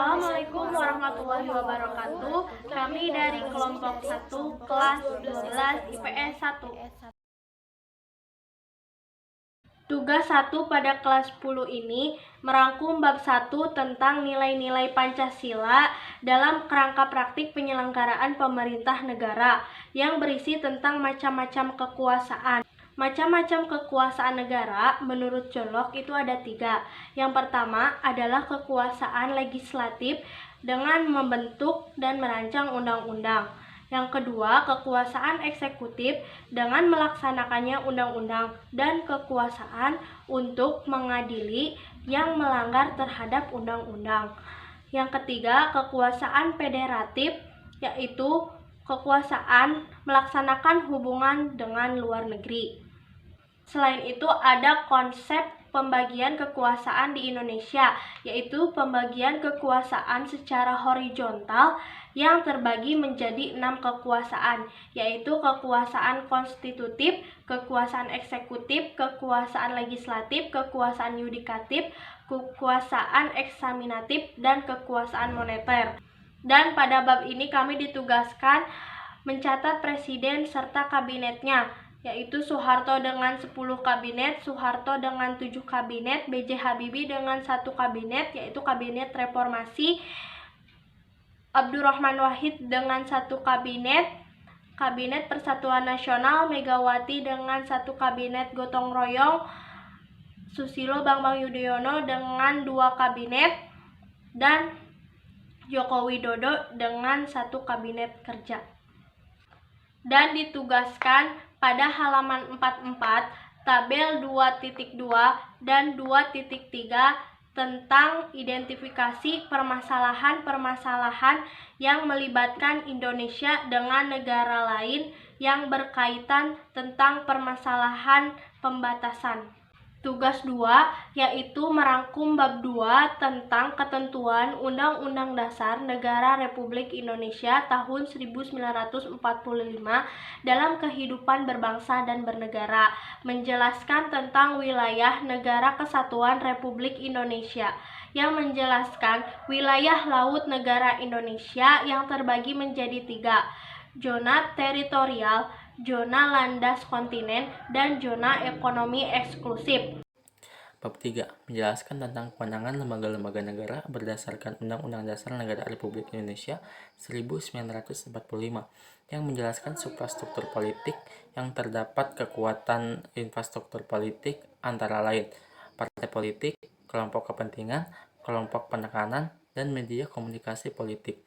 Assalamualaikum warahmatullahi wabarakatuh. Kami dari kelompok 1 kelas 12 IPS 1. Tugas 1 pada kelas 10 ini merangkum bab 1 tentang nilai-nilai Pancasila dalam kerangka praktik penyelenggaraan pemerintah negara yang berisi tentang macam-macam kekuasaan. Macam-macam kekuasaan negara menurut Colok itu ada 3. Yang pertama adalah kekuasaan legislatif dengan membentuk dan merancang undang-undang. Yang kedua, kekuasaan eksekutif dengan melaksanakannya undang-undang dan kekuasaan untuk mengadili yang melanggar terhadap undang-undang. Yang ketiga, kekuasaan federatif, yaitu kekuasaan melaksanakan hubungan dengan luar negeri. Selain itu ada konsep pembagian kekuasaan di Indonesia, yaitu pembagian kekuasaan secara horizontal yang terbagi menjadi 6 kekuasaan, yaitu kekuasaan konstitutif, kekuasaan eksekutif, kekuasaan legislatif, kekuasaan yudikatif, kekuasaan eksaminatif, dan kekuasaan moneter. Dan pada bab ini kami ditugaskan mencatat presiden serta kabinetnya, yaitu Soeharto dengan 10 kabinet, Soeharto dengan 7 kabinet, B.J. Habibie dengan 1 kabinet, yaitu kabinet reformasi, Abdurrahman Wahid dengan 1 kabinet, kabinet Persatuan Nasional, Megawati dengan 1 kabinet gotong royong, Susilo Bambang Yudhoyono dengan 2 kabinet, dan Joko Widodo dengan 1 kabinet kerja. Dan ditugaskan pada halaman 44 tabel 2.2 dan 2.3 tentang identifikasi permasalahan-permasalahan yang melibatkan Indonesia dengan negara lain yang berkaitan tentang permasalahan pembatasan. Tugas 2 yaitu merangkum bab 2 tentang ketentuan Undang-Undang Dasar Negara Republik Indonesia tahun 1945 dalam kehidupan berbangsa dan bernegara, menjelaskan tentang wilayah Negara Kesatuan Republik Indonesia, yang menjelaskan wilayah laut negara Indonesia yang terbagi menjadi 3, zona teritorial, zona landas kontinen, dan zona ekonomi eksklusif. Bab 3. Menjelaskan tentang kewenangan lembaga-lembaga negara berdasarkan Undang-Undang Dasar Negara Republik Indonesia 1945 yang menjelaskan suprastruktur politik yang terdapat kekuatan infrastruktur politik antara lain partai politik, kelompok kepentingan, kelompok penekanan, dan media komunikasi politik.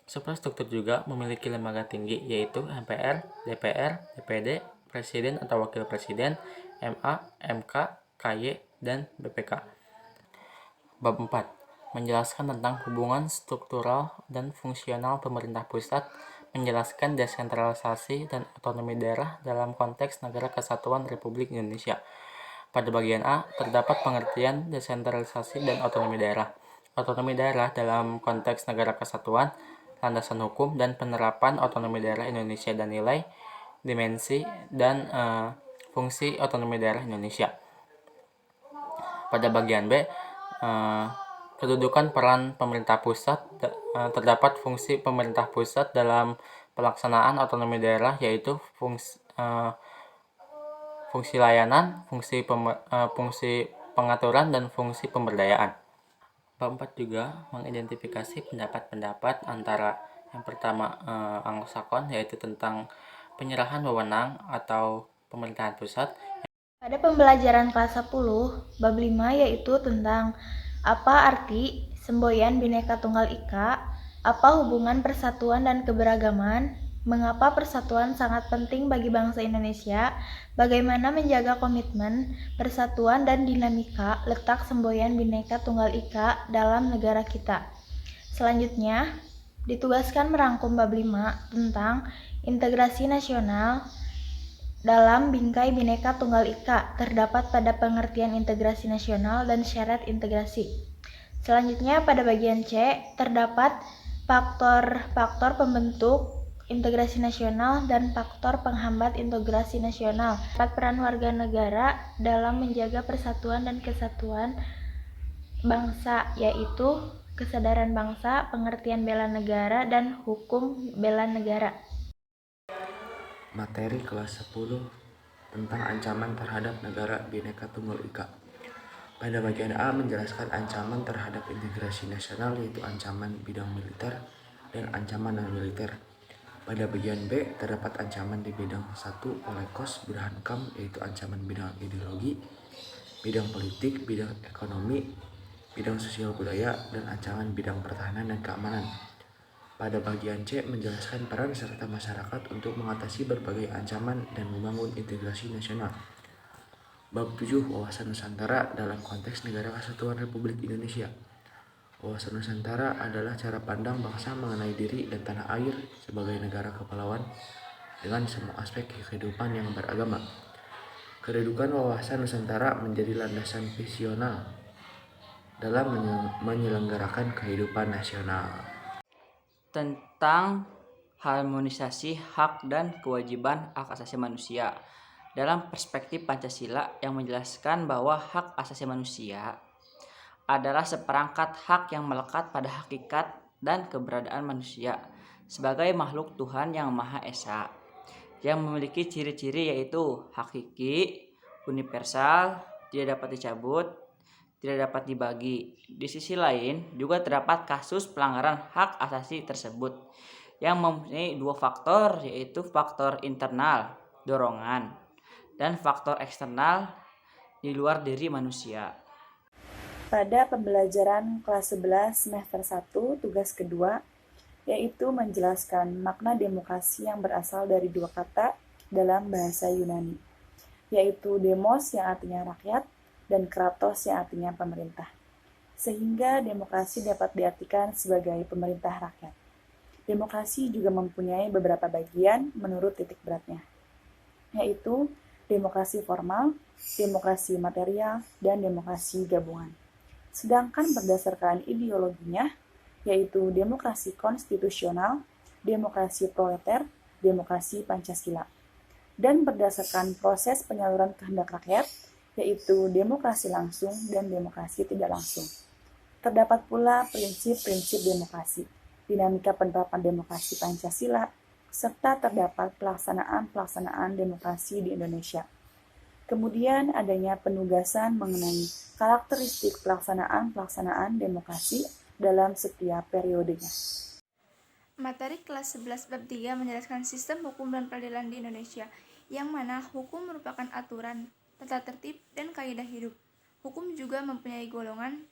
Suprastruktur juga memiliki lembaga tinggi yaitu MPR, DPR, DPD, Presiden atau Wakil Presiden, MA, MK, KY, dan BPK. Bab 4. Menjelaskan tentang hubungan struktural dan fungsional pemerintah pusat, menjelaskan desentralisasi dan otonomi daerah dalam konteks Negara Kesatuan Republik Indonesia. Pada bagian A, terdapat pengertian desentralisasi dan otonomi daerah. Otonomi daerah dalam konteks Negara Kesatuan, landasan hukum dan penerapan otonomi daerah Indonesia dan nilai, dimensi, dan fungsi otonomi daerah Indonesia. Pada bagian B, kedudukan peran pemerintah pusat, terdapat fungsi pemerintah pusat dalam pelaksanaan otonomi daerah yaitu fungsi layanan, fungsi pengaturan, dan fungsi pemberdayaan. Bab 4 juga mengidentifikasi pendapat-pendapat antara yang pertama Anglo-Sakon, yaitu tentang penyerahan wewenang atau pemerintahan pusat. Pada pembelajaran kelas 10, bab 5 yaitu tentang apa arti semboyan Bhinneka Tunggal Ika, apa hubungan persatuan dan keberagaman, mengapa persatuan sangat penting bagi bangsa Indonesia, bagaimana menjaga komitmen, persatuan dan dinamika letak semboyan Bhinneka Tunggal Ika dalam negara kita. Selanjutnya, ditugaskan merangkum bab 5 tentang integrasi nasional dalam bingkai Bhinneka Tunggal Ika, terdapat pada pengertian integrasi nasional dan syarat integrasi. Selanjutnya pada bagian C, terdapat faktor-faktor pembentuk integrasi nasional dan faktor penghambat integrasi nasional. Terdapat peran warga negara dalam menjaga persatuan dan kesatuan bangsa, yaitu kesadaran bangsa, pengertian bela negara, dan hukum bela negara. Materi kelas 10 tentang ancaman terhadap negara Bhinneka Tunggal Ika. Pada bagian A menjelaskan ancaman terhadap integrasi nasional, yaitu ancaman bidang militer dan ancaman non-militer. Pada bagian B terdapat ancaman di bidang 1 oleh Kos Burhan Kam, yaitu ancaman bidang ideologi, bidang politik, bidang ekonomi, bidang sosial budaya, dan ancaman bidang pertahanan dan keamanan. Pada bagian C menjelaskan peran serta masyarakat untuk mengatasi berbagai ancaman dan membangun integrasi nasional. Bab 7 Wawasan Nusantara dalam konteks Negara Kesatuan Republik Indonesia. Wawasan Nusantara adalah cara pandang bangsa mengenai diri dan tanah air sebagai negara kepulauan dengan semua aspek kehidupan yang beragama. Kedudukan wawasan Nusantara menjadi landasan visional dalam menyelenggarakan kehidupan nasional. Tentang harmonisasi hak dan kewajiban hak asasi manusia dalam perspektif Pancasila, yang menjelaskan bahwa hak asasi manusia adalah seperangkat hak yang melekat pada hakikat dan keberadaan manusia sebagai makhluk Tuhan yang Maha Esa, yang memiliki ciri-ciri yaitu hakiki, universal, tidak dapat dicabut, tidak dapat dibagi. Di sisi lain, juga terdapat kasus pelanggaran hak asasi tersebut yang mempunyai dua faktor, yaitu faktor internal, dorongan, dan faktor eksternal, di luar diri manusia. Pada pembelajaran kelas 11 semester 1 tugas kedua, yaitu menjelaskan makna demokrasi yang berasal dari dua kata dalam bahasa Yunani, yaitu demos yang artinya rakyat dan kratos yang artinya pemerintah. Sehingga demokrasi dapat diartikan sebagai pemerintah rakyat. Demokrasi juga mempunyai beberapa bagian menurut titik beratnya, yaitu demokrasi formal, demokrasi material, dan demokrasi gabungan. Sedangkan berdasarkan ideologinya, yaitu demokrasi konstitusional, demokrasi proleter, demokrasi Pancasila. Dan berdasarkan proses penyaluran kehendak rakyat, yaitu demokrasi langsung dan demokrasi tidak langsung. Terdapat pula prinsip-prinsip demokrasi, dinamika penerapan demokrasi Pancasila, serta terdapat pelaksanaan demokrasi di Indonesia. Kemudian adanya penugasan mengenai karakteristik pelaksanaan demokrasi dalam setiap periodenya. Materi kelas 11 bab 3 menjelaskan sistem hukum dan peradilan di Indonesia, yang mana hukum merupakan aturan, tata tertib, dan kaidah hidup. Hukum juga mempunyai golongan,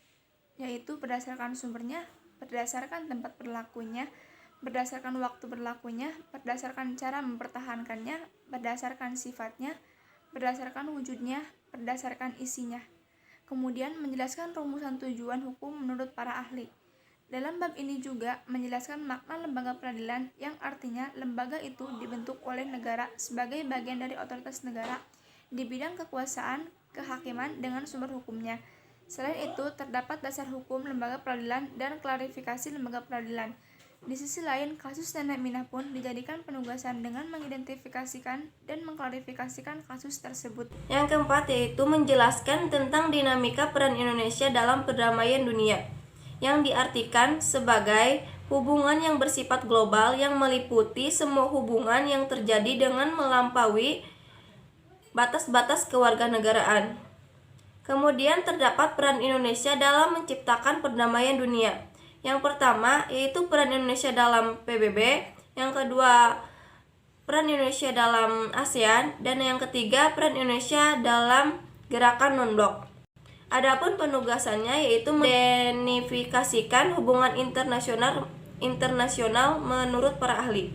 yaitu berdasarkan sumbernya, berdasarkan tempat berlakunya, berdasarkan waktu berlakunya, berdasarkan cara mempertahankannya, berdasarkan sifatnya, berdasarkan wujudnya, berdasarkan isinya. Kemudian menjelaskan rumusan tujuan hukum menurut para ahli. Dalam bab ini juga menjelaskan makna lembaga peradilan, yang artinya lembaga itu dibentuk oleh negara sebagai bagian dari otoritas negara di bidang kekuasaan, kehakiman dengan sumber hukumnya. Selain itu, terdapat dasar hukum lembaga peradilan dan klarifikasi lembaga peradilan. Di sisi lain, kasus Nenek Minah pun dijadikan penugasan dengan mengidentifikasikan dan mengklarifikasikan kasus tersebut. Yang keempat yaitu menjelaskan tentang dinamika peran Indonesia dalam perdamaian dunia, yang diartikan sebagai hubungan yang bersifat global yang meliputi semua hubungan yang terjadi dengan melampaui batas-batas kewarganegaraan. Kemudian terdapat peran Indonesia dalam menciptakan perdamaian dunia. Yang pertama yaitu peran Indonesia dalam PBB, yang kedua peran Indonesia dalam ASEAN, dan yang ketiga peran Indonesia dalam gerakan non-blok. Adapun penugasannya yaitu mengidentifikasikan hubungan internasional menurut para ahli.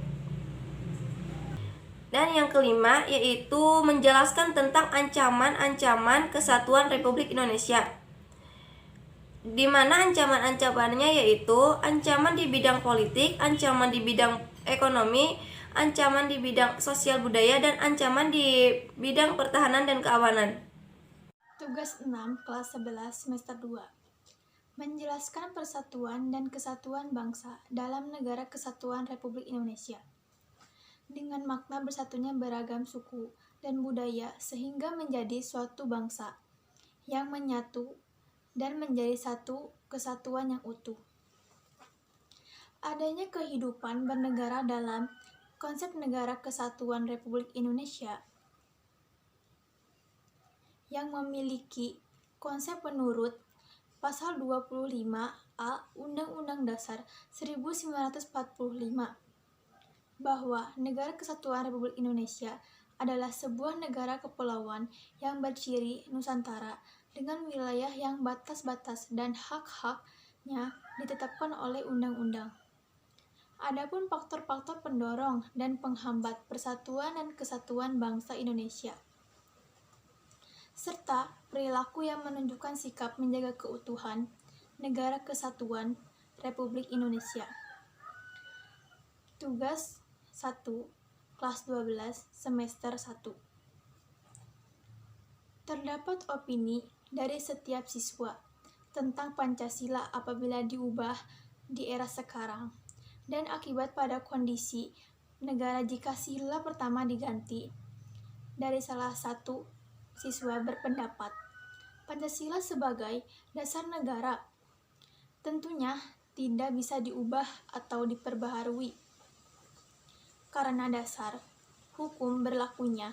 Dan yang kelima yaitu menjelaskan tentang ancaman-ancaman kesatuan Republik Indonesia, di mana ancaman-ancamannya yaitu ancaman di bidang politik, ancaman di bidang ekonomi, ancaman di bidang sosial budaya, dan ancaman di bidang pertahanan dan keamanan. Tugas 6 kelas 11 semester 2. Menjelaskan persatuan dan kesatuan bangsa dalam Negara Kesatuan Republik Indonesia. Dengan makna bersatunya beragam suku dan budaya sehingga menjadi suatu bangsa yang menyatu dan menjadi satu kesatuan yang utuh. Adanya kehidupan bernegara dalam konsep Negara Kesatuan Republik Indonesia yang memiliki konsep menurut Pasal 25A Undang-Undang Dasar 1945 bahwa Negara Kesatuan Republik Indonesia adalah sebuah negara kepulauan yang berciri Nusantara dengan wilayah yang batas-batas dan hak-haknya ditetapkan oleh undang-undang. Adapun faktor-faktor pendorong dan penghambat persatuan dan kesatuan bangsa Indonesia, serta perilaku yang menunjukkan sikap menjaga keutuhan Negara Kesatuan Republik Indonesia. Tugas 1, kelas 12, semester 1. Terdapat opini dari setiap siswa tentang Pancasila apabila diubah di era sekarang, dan akibat pada kondisi negara jika sila pertama diganti. Dari salah satu siswa berpendapat, Pancasila sebagai dasar negara tentunya tidak bisa diubah atau diperbaharui. Karena dasar hukum berlakunya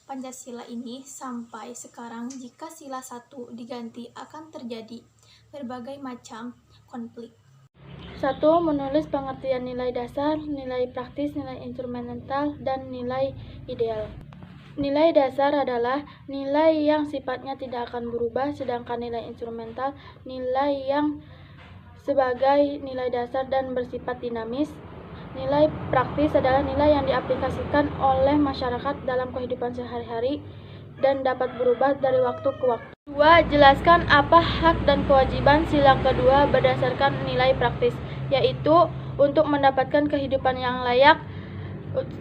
Pancasila ini sampai sekarang, jika sila 1 diganti akan terjadi berbagai macam konflik. 1. Menulis pengertian nilai dasar, nilai praktis, nilai instrumental, dan nilai ideal. Nilai dasar adalah nilai yang sifatnya tidak akan berubah, sedangkan nilai instrumental nilai yang sebagai nilai dasar dan bersifat dinamis. Nilai praktis adalah nilai yang diaplikasikan oleh masyarakat dalam kehidupan sehari-hari dan dapat berubah dari waktu ke waktu. 2. Jelaskan apa hak dan kewajiban sila kedua berdasarkan nilai praktis, yaitu untuk mendapatkan kehidupan yang layak,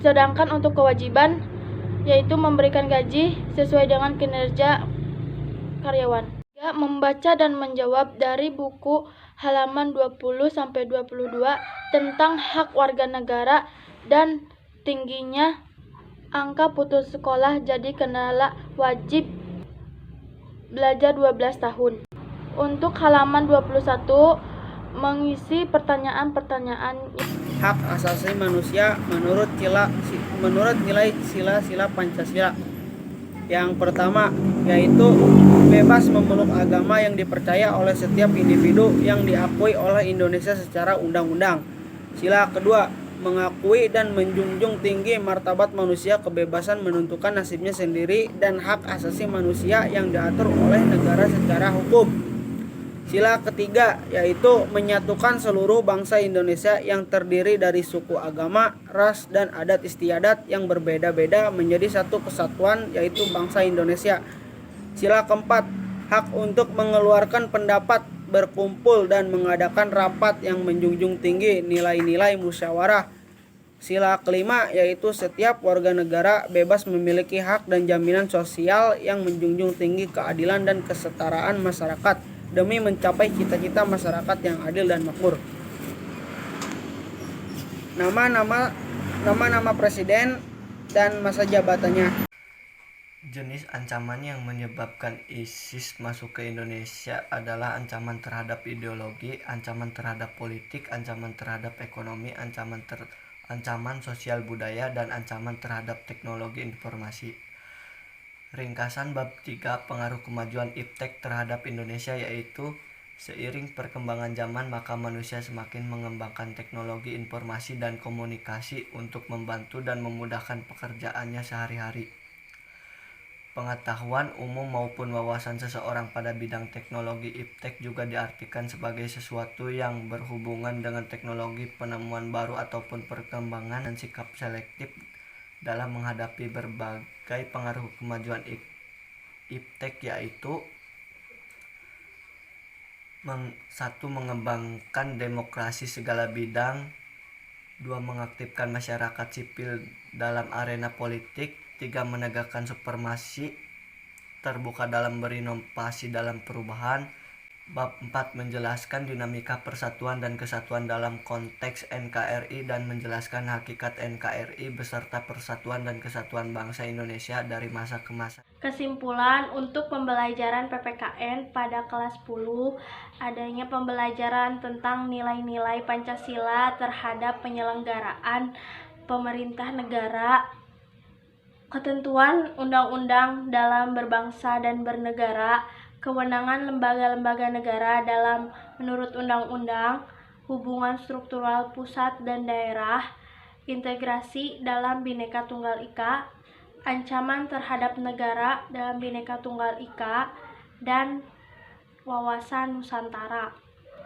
sedangkan untuk kewajiban yaitu memberikan gaji sesuai dengan kinerja karyawan. 3. Membaca dan menjawab dari buku halaman 20-22 tentang hak warga negara dan tingginya angka putus sekolah jadi kendala wajib belajar 12 tahun. Untuk halaman 21, mengisi pertanyaan-pertanyaan. Hak asasi manusia menurut nilai sila-sila Pancasila. Yang pertama, yaitu bebas memeluk agama yang dipercaya oleh setiap individu yang diakui oleh Indonesia secara undang-undang. Sila kedua, mengakui dan menjunjung tinggi martabat manusia, kebebasan menentukan nasibnya sendiri, dan hak asasi manusia yang diatur oleh negara secara hukum. Sila ketiga, yaitu menyatukan seluruh bangsa Indonesia yang terdiri dari suku, agama, ras, dan adat istiadat yang berbeda-beda menjadi satu kesatuan, yaitu bangsa Indonesia. Sila keempat, hak untuk mengeluarkan pendapat, berkumpul, dan mengadakan rapat yang menjunjung tinggi nilai-nilai musyawarah. Sila kelima, yaitu setiap warga negara bebas memiliki hak dan jaminan sosial yang menjunjung tinggi keadilan dan kesetaraan masyarakat demi mencapai cita-cita masyarakat yang adil dan makmur. Nama presiden dan masa jabatannya. Jenis ancaman yang menyebabkan ISIS masuk ke Indonesia adalah ancaman terhadap ideologi, ancaman terhadap politik, ancaman terhadap ekonomi, ancaman sosial budaya, dan ancaman terhadap teknologi informasi. Ringkasan bab 3 pengaruh kemajuan iptek terhadap Indonesia, yaitu seiring perkembangan zaman maka manusia semakin mengembangkan teknologi informasi dan komunikasi untuk membantu dan memudahkan pekerjaannya sehari-hari. Pengetahuan umum maupun wawasan seseorang pada bidang teknologi iptek juga diartikan sebagai sesuatu yang berhubungan dengan teknologi, penemuan baru ataupun perkembangan, dan sikap selektif dalam menghadapi berbagai pengaruh kemajuan iptek, yaitu 1. Mengembangkan demokrasi segala bidang, 2. Mengaktifkan masyarakat sipil dalam arena politik, 3. Menegakkan supremasi terbuka dalam berinovasi dalam perubahan. Bab 4 menjelaskan dinamika persatuan dan kesatuan dalam konteks NKRI dan menjelaskan hakikat NKRI beserta persatuan dan kesatuan bangsa Indonesia dari masa ke masa. Kesimpulan untuk pembelajaran PPKN pada kelas 10, adanya pembelajaran tentang nilai-nilai Pancasila terhadap penyelenggaraan pemerintah negara, ketentuan undang-undang dalam berbangsa dan bernegara, kewenangan lembaga-lembaga negara dalam menurut undang-undang, hubungan struktural pusat dan daerah, integrasi dalam Bhinneka Tunggal Ika, ancaman terhadap negara dalam Bhinneka Tunggal Ika, dan wawasan Nusantara.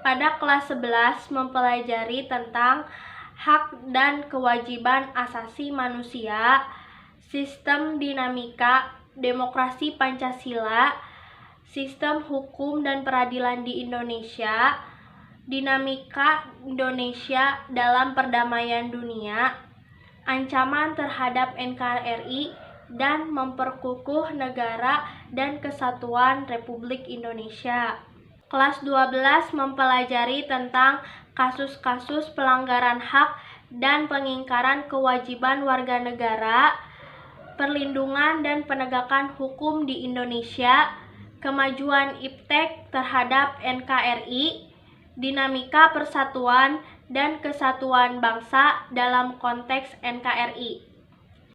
Pada kelas 11 mempelajari tentang hak dan kewajiban asasi manusia, sistem dinamika demokrasi Pancasila, sistem hukum dan peradilan di Indonesia, dinamika Indonesia dalam perdamaian dunia, ancaman terhadap NKRI, dan memperkukuh negara dan kesatuan Republik Indonesia. Kelas 12 mempelajari tentang kasus-kasus pelanggaran hak dan pengingkaran kewajiban warga negara, perlindungan dan penegakan hukum di Indonesia, kemajuan iptek terhadap NKRI, dinamika persatuan dan kesatuan bangsa dalam konteks NKRI.